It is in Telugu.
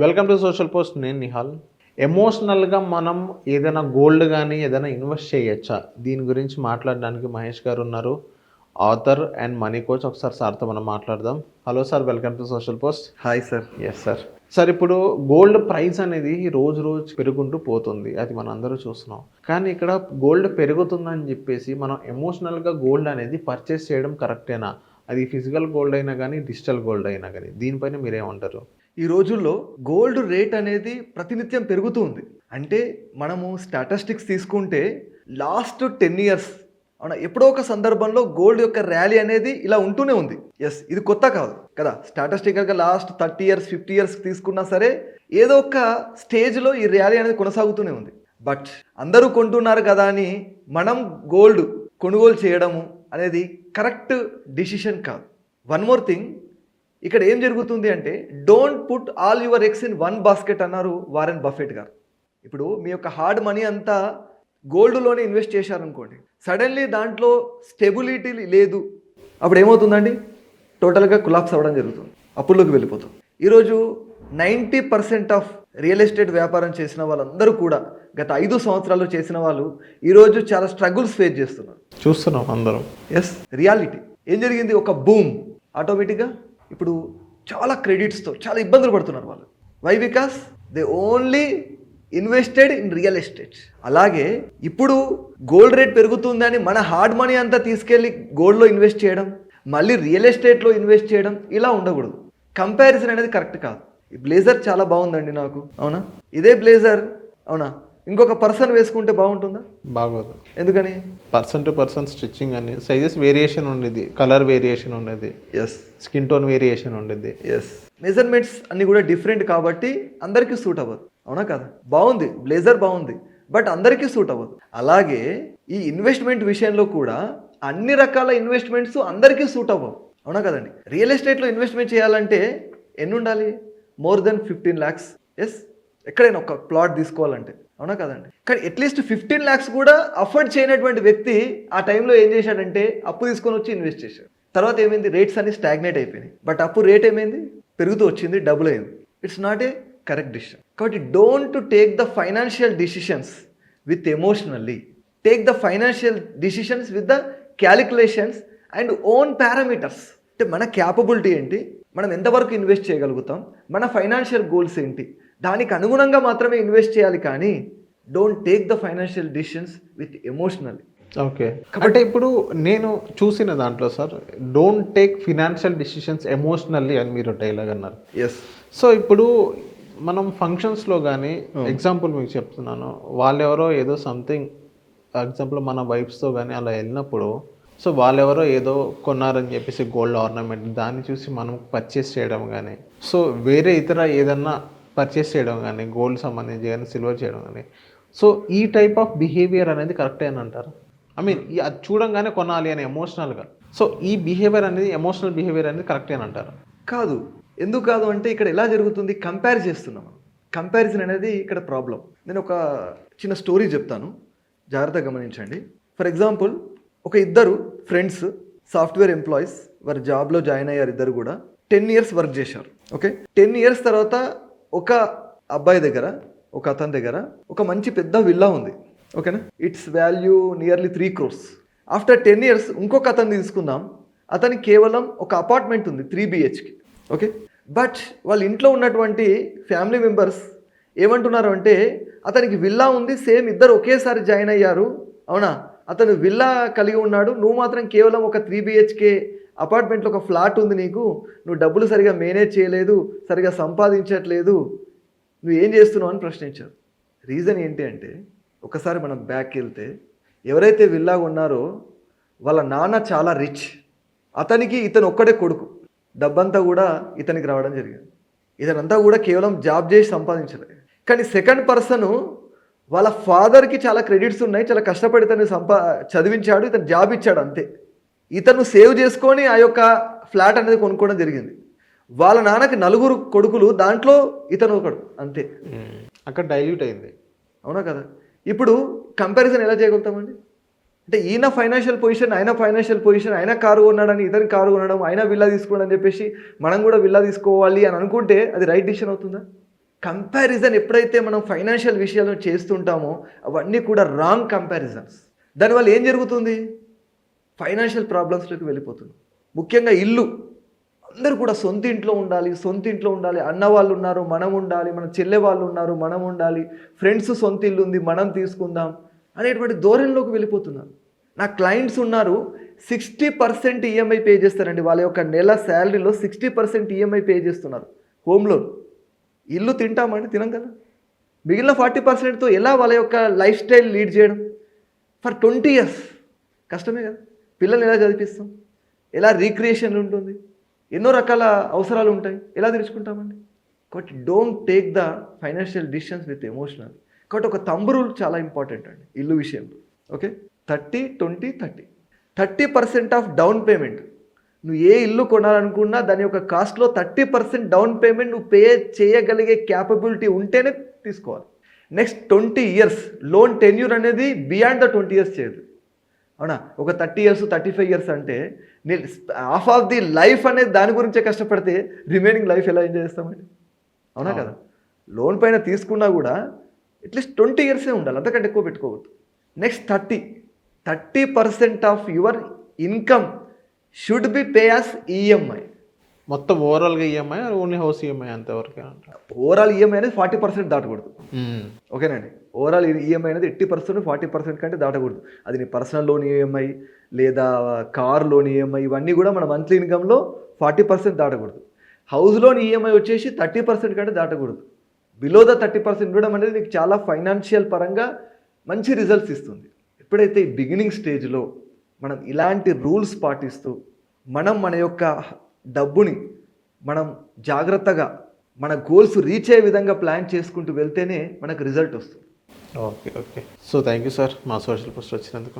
Welcome to social post. నేను నిహాల్. ఎమోషనల్గా మనం ఏదైనా గోల్డ్ కానీ ఏదైనా ఇన్వెస్ట్ చేయొచ్చా, దీని గురించి మాట్లాడడానికి మహేష్ గారు ఉన్నారు, ఆథర్ అండ్ మనీ కోచ్. ఒకసారి సార్తో మనం మాట్లాడదాం. Hello sir, welcome to social post. Hi sir. Yes sir. Sir, ఇప్పుడు గోల్డ్ ప్రైస్ అనేది రోజు పెరుగుకుంటూ పోతుంది, అది మనం అందరూ చూస్తున్నాం. కానీ ఇక్కడ గోల్డ్ పెరుగుతుందని చెప్పేసి మనం ఎమోషనల్గా గోల్డ్ అనేది పర్చేస్ చేయడం కరెక్టేనా? అది ఫిజికల్ గోల్డ్ అయినా కానీ డిజిటల్ గోల్డ్ అయినా కానీ, దీనిపైన మీరేమంటారు? ఈ రోజుల్లో గోల్డ్ రేట్ అనేది ప్రతినిత్యం పెరుగుతూ ఉంది. అంటే మనము స్టాటిస్టిక్స్ తీసుకుంటే లాస్ట్ 10 years అవునా, ఎప్పుడో ఒక సందర్భంలో గోల్డ్ యొక్క ర్యాలీ అనేది ఇలా ఉంటూనే ఉంది. ఎస్, ఇది కొత్త కాదు కదా. స్టాటిస్టికల్గా లాస్ట్ 30 years 50 years తీసుకున్నా సరే ఏదో ఒక స్టేజ్లో ఈ ర్యాలీ అనేది కొనసాగుతూనే ఉంది. బట్ అందరూ కొంటున్నారు కదా అని మనం గోల్డ్ కొనుగోలు చేయడము అనేది కరెక్ట్ డిసిషన్ కాదు. వన్ మోర్ థింగ్, ఇక్కడ ఏం జరుగుతుంది అంటే don't put all your eggs in one basket అన్నారు వారెన్ బఫెట్ గారు. ఇప్పుడు మీ యొక్క హార్డ్ మనీ అంతా గోల్డ్లోనే ఇన్వెస్ట్ చేశారనుకోండి, సడన్లీ దాంట్లో స్టెబిలిటీ లేదు, అప్పుడు ఏమవుతుందండి? టోటల్గా కొలాప్స్ అవ్వడం జరుగుతుంది, అప్పుల్లోకి వెళ్ళిపోతుంది. ఈరోజు 90% ఆఫ్ రియల్ ఎస్టేట్ వ్యాపారం చేసిన వాళ్ళందరూ కూడా గత 5 సంవత్సరాలు చేసిన వాళ్ళు ఈరోజు చాలా స్ట్రగుల్స్ ఫేస్ చేస్తున్నారు, చూస్తున్నాం అందరం. Yes, reality. ఏం జరిగింది? ఒక బూమ్, ఆటోమేటిక్గా ఇప్పుడు చాలా క్రెడిట్స్తో చాలా ఇబ్బందులు పడుతున్నారు వాళ్ళు. Why? Because they only invested in real estate. అలాగే ఇప్పుడు గోల్డ్ రేట్ పెరుగుతుందని మన హార్డ్ మనీ అంతా తీసుకెళ్ళి గోల్డ్లో ఇన్వెస్ట్ చేయడం, మళ్ళీ రియల్ ఎస్టేట్లో ఇన్వెస్ట్ చేయడం, ఇలా ఉండకూడదు. కంపారిజన్ అనేది కరెక్ట్ కాదు. ఈ బ్లేజర్ చాలా బాగుందండి నాకు, అవునా? ఇదే బ్లేజర్ అవునా ఇంకొక పర్సన్ వేసుకుంటే బాగుంటుందా? బాగోదు. ఎందుకని? పర్సన్ టు పర్సన్ స్టిచ్చింగ్ అని సైజెస్ వేరియేషన్ ఉండేది, కలర్ వేరియేషన్ ఉండేది, ఎస్, స్కిన్ టోన్ వేరియేషన్ ఉండేది, ఎస్, మెజర్మెంట్స్ అన్ని కూడా డిఫరెంట్ కాబట్టి అందరికీ సూట్ అవ్వదు, అవునా కదా? బాగుంది, బ్లేజర్ బాగుంది, బట్ అందరికీ సూట్ అవ్వదు. అలాగే ఈ ఇన్వెస్ట్మెంట్ విషయంలో కూడా అన్ని రకాల ఇన్వెస్ట్మెంట్స్ అందరికీ సూట్ అవ్వవు, అవునా కదండి? రియల్ ఎస్టేట్లో ఇన్వెస్ట్మెంట్ చేయాలంటే ఎన్ని ఉండాలి? More than 15 lakhs. ఎస్, ఎక్కడైనా ఒక ప్లాట్ తీసుకోవాలంటే, అవునా కదండి? కానీ అట్లీస్ట్ 15 lakhs కూడా అఫోర్డ్ చేయనటువంటి వ్యక్తి ఆ టైంలో ఏం చేశాడంటే అప్పు తీసుకొని వచ్చి ఇన్వెస్ట్ చేశాడు. తర్వాత ఏమైంది? రేట్స్ అన్ని స్టాగ్నేట్ అయిపోయినాయి. బట్ అప్పు రేట్ ఏమైంది? పెరుగుతూ వచ్చింది, డబుల్ అయింది. It's not a correct decision. కాబట్టి don't take the financial decisions with emotionally, take the financial decisions with the calculations and own parameters. అంటే మన క్యాపబిలిటీ ఏంటి, మనం ఎంతవరకు ఇన్వెస్ట్ చేయగలుగుతాం, మన ఫైనాన్షియల్ గోల్స్ ఏంటి, దానికి అనుగుణంగా మాత్రమే ఇన్వెస్ట్ చేయాలి. కానీ don't take the financial decisions with emotionally. Okay. కాబట్టి ఇప్పుడు నేను చూసిన దాంట్లో sir, don't take financial decisions emotionally అని మీరు డైలాగ్ అన్నారు. ఎస్. సో ఇప్పుడు మనం ఫంక్షన్స్లో కానీ, ఎగ్జాంపుల్ మీకు చెప్తున్నాను, వాళ్ళెవరో ఏదో సంథింగ్, ఎగ్జాంపుల్ మన వైఫ్స్తో కానీ అలా వెళ్ళినప్పుడు, సో వాళ్ళెవరో ఏదో కొన్నారని చెప్పేసి గోల్డ్ ఆర్నమెంట్, దాన్ని చూసి మనం పర్చేస్ చేయడం కానీ, సో వేరే ఇతర ఏదన్నా పర్చేస్ చేయడం కానీ, గోల్డ్ సంబంధించి కానీ, సిల్వర్ చేయడం కానీ, సో ఈ టైప్ ఆఫ్ బిహేవియర్ అనేది కరెక్టే అని అంటారు? ఐ మీన్ అది చూడంగానే కొనాలి అని ఎమోషనల్గా, సో ఈ బిహేవియర్ అనేది, ఎమోషనల్ బిహేవియర్ అనేది కరెక్టే అని అంటారు? కాదు. ఎందుకు కాదు అంటే ఇక్కడ ఎలా జరుగుతుంది? కంపేర్ చేస్తున్నాం. కంపారిజన్ అనేది ఇక్కడ ప్రాబ్లం. నేను ఒక చిన్న స్టోరీ చెప్తాను, జాగ్రత్తగా గమనించండి. ఫర్ ఎగ్జాంపుల్, ఒక ఇద్దరు ఫ్రెండ్స్ సాఫ్ట్వేర్ ఎంప్లాయీస్, వారి జాబ్లో జాయిన్ అయ్యారు. ఇద్దరు కూడా 10 years వర్క్ చేశారు. ఓకే, 10 years తర్వాత ఒక అబ్బాయి దగ్గర, ఒక అతని దగ్గర ఒక మంచి పెద్ద విల్లా ఉంది. ఓకేనా? It's value nearly 3 crores. After 10 years ఇంకొక అతన్ని తీసుకుందాం, అతనికి కేవలం ఒక అపార్ట్మెంట్ ఉంది 3 BHK. ఓకే, బట్ వాళ్ళ ఇంట్లో ఉన్నటువంటి ఫ్యామిలీ మెంబర్స్ ఏమంటున్నారు అంటే, అతనికి విల్లా ఉంది, సేమ్ ఇద్దరు ఒకేసారి జాయిన్ అయ్యారు, అవునా? అతను విల్లా కలిగి ఉన్నాడు, నువ్వు మాత్రం కేవలం ఒక 3 BHK అపార్ట్మెంట్లో ఒక ఫ్లాట్ ఉంది నీకు, నువ్వు డబ్బులు సరిగా మేనేజ్ చేయలేదు, సరిగా సంపాదించట్లేదు, నువ్వు ఏం చేస్తున్నావు అని ప్రశ్నించారు. రీజన్ ఏంటి అంటే, ఒకసారి మనం బ్యాక్ వెళ్తే, ఎవరైతే విల్లా ఉన్నారో వాళ్ళ నాన్న చాలా రిచ్, అతనికి ఇతను ఒక్కడే కొడుకు, డబ్బంతా కూడా ఇతనికి రావడం జరిగింది. ఇతనంతా కూడా కేవలం జాబ్ చేసి సంపాదించలేదు. కానీ సెకండ్ పర్సను వాళ్ళ ఫాదర్కి చాలా క్రెడిట్స్ ఉన్నాయి, చాలా కష్టపడి ఇతను చదివించాడు, ఇతను జాబ్ ఇచ్చాడు, అంతే. ఇతను సేవ్ చేసుకొని ఆ యొక్క ఫ్లాట్ అనేది కొనుక్కోవడం జరిగింది. వాళ్ళ నాన్నకి 4 కొడుకులు, దాంట్లో ఇతను ఒకడు, అంతే. అక్కడ డైల్యూట్ అయింది, అవునా కదా? ఇప్పుడు కంపారిజన్ ఎలా చేయగలుగుతామండి? అంటే ఈయన ఫైనాన్షియల్ పొజిషన్, ఆయన కారు కొన్నాడని ఇతని కారు కొనడం, ఆయన విల్లా తీసుకోవడం అని చెప్పేసి మనం కూడా విల్లా తీసుకోవాలి అని అనుకుంటే అది రైట్ డిసిషన్ అవుతుందా? కంపారిజన్ ఎప్పుడైతే మనం ఫైనాన్షియల్ విషయాలు చేస్తుంటామో అవన్నీ కూడా రాంగ్ కంపారిజన్స్. దానివల్ల ఏం జరుగుతుంది? ఫైనాన్షియల్ ప్రాబ్లమ్స్లోకి వెళ్ళిపోతుంది. ముఖ్యంగా ఇల్లు, అందరూ కూడా సొంత ఇంట్లో ఉండాలి. అన్న వాళ్ళు ఉన్నారు, మనం ఉండాలి. మన చెల్లె వాళ్ళు ఉన్నారు, మనం ఉండాలి. ఫ్రెండ్స్ సొంత ఇల్లు ఉంది, మనం తీసుకుందాం అనేటువంటి ధోరణిలోకి వెళ్ళిపోతున్నారు. నా క్లయింట్స్ ఉన్నారు, 60% ఈఎంఐ పే చేస్తారండి. వాళ్ళ యొక్క నెల శాలరీలో 60% ఈఎంఐ పే చేస్తున్నారు హోమ్ లోన్. ఇల్లు తింటామండి, తినం కదా. మిగిలిన 40%తో ఎలా వాళ్ళ యొక్క లైఫ్ స్టైల్ లీడ్ చేయడం ఫర్ 20 years? కష్టమే కదా. పిల్లల్ని ఎలా చదివిస్తాం? ఎలా రీక్రియేషన్ ఉంటుంది? ఎన్నో రకాల అవసరాలు ఉంటాయి, ఎలా తీర్చుకుంటామండి? కాబట్టి don't take the financial decisions with emotional. కాబట్టి ఒక థంబ్ రూల్ చాలా ఇంపార్టెంట్ అండి ఇల్లు విషయంలో. ఓకే, 30-20-30. 30% of down payment. నువ్వు ఏ ఇల్లు కొనాలనుకున్నా దాని యొక్క కాస్ట్లో 30% డౌన్ పేమెంట్ నువ్వు పే చేయగలిగే క్యాపబిలిటీ ఉంటేనే తీసుకోవాలి. నెక్స్ట్ 20 years లోన్ టెన్యూర్ అనేది బియాండ్ ద 20 years చేయదు. అవునా? ఒక 30 years 35 years అంటే హాఫ్ ఆఫ్ ది లైఫ్ అనేది దాని గురించే కష్టపడితే రిమైనింగ్ లైఫ్ ఎలా ఎంజాయ్ చేస్తామండి? అవునా కదా. లోన్ పైన తీసుకున్నా కూడా అట్లీస్ట్ 20 years ఉండాలి, అంతకంటే ఎక్కువ పెట్టుకోవద్దు. Next 30% of your income should be pay as EMI. మొత్తం ఓవరాల్గా ఈఎంఐ, ఓన్లీ హౌస్ ఈఎంఐ అంతవరకే అంటారు. ఓవరాల్ ఈఎంఐ అనేది 40% దాటకూడదు. ఓకేనండి. ఓవరాల్ ఈఎంఐ అనేది 80%, 40% కంటే దాటకూడదు. అది నీ పర్సనల్ లోన్ ఈఎంఐ లేదా కార్ లోన్ ఈఎంఐ, ఇవన్నీ కూడా మన మంత్లీ ఇన్కమ్లో 40% దాటకూడదు. హౌస్ లోన్ ఈఎంఐ వచ్చేసి 30% కంటే దాటకూడదు. బిలో ద 30% కూడా అనేది నీకు చాలా ఫైనాన్షియల్ పరంగా మంచి రిజల్ట్స్ ఇస్తుంది. ఎప్పుడైతే ఈ బిగినింగ్ స్టేజ్లో మనం ఇలాంటి రూల్స్ పాటిస్తూ మనం మన యొక్క డబ్బుని మనం జాగ్రత్తగా మన గోల్స్ రీచ్ అయ్యే విధంగా ప్లాన్ చేసుకుంటూ వెళ్తేనే మనకు రిజల్ట్ వస్తుంది. Okay. So thank you sir మా సోషల్ పోస్ట్ వచ్చినందుకు.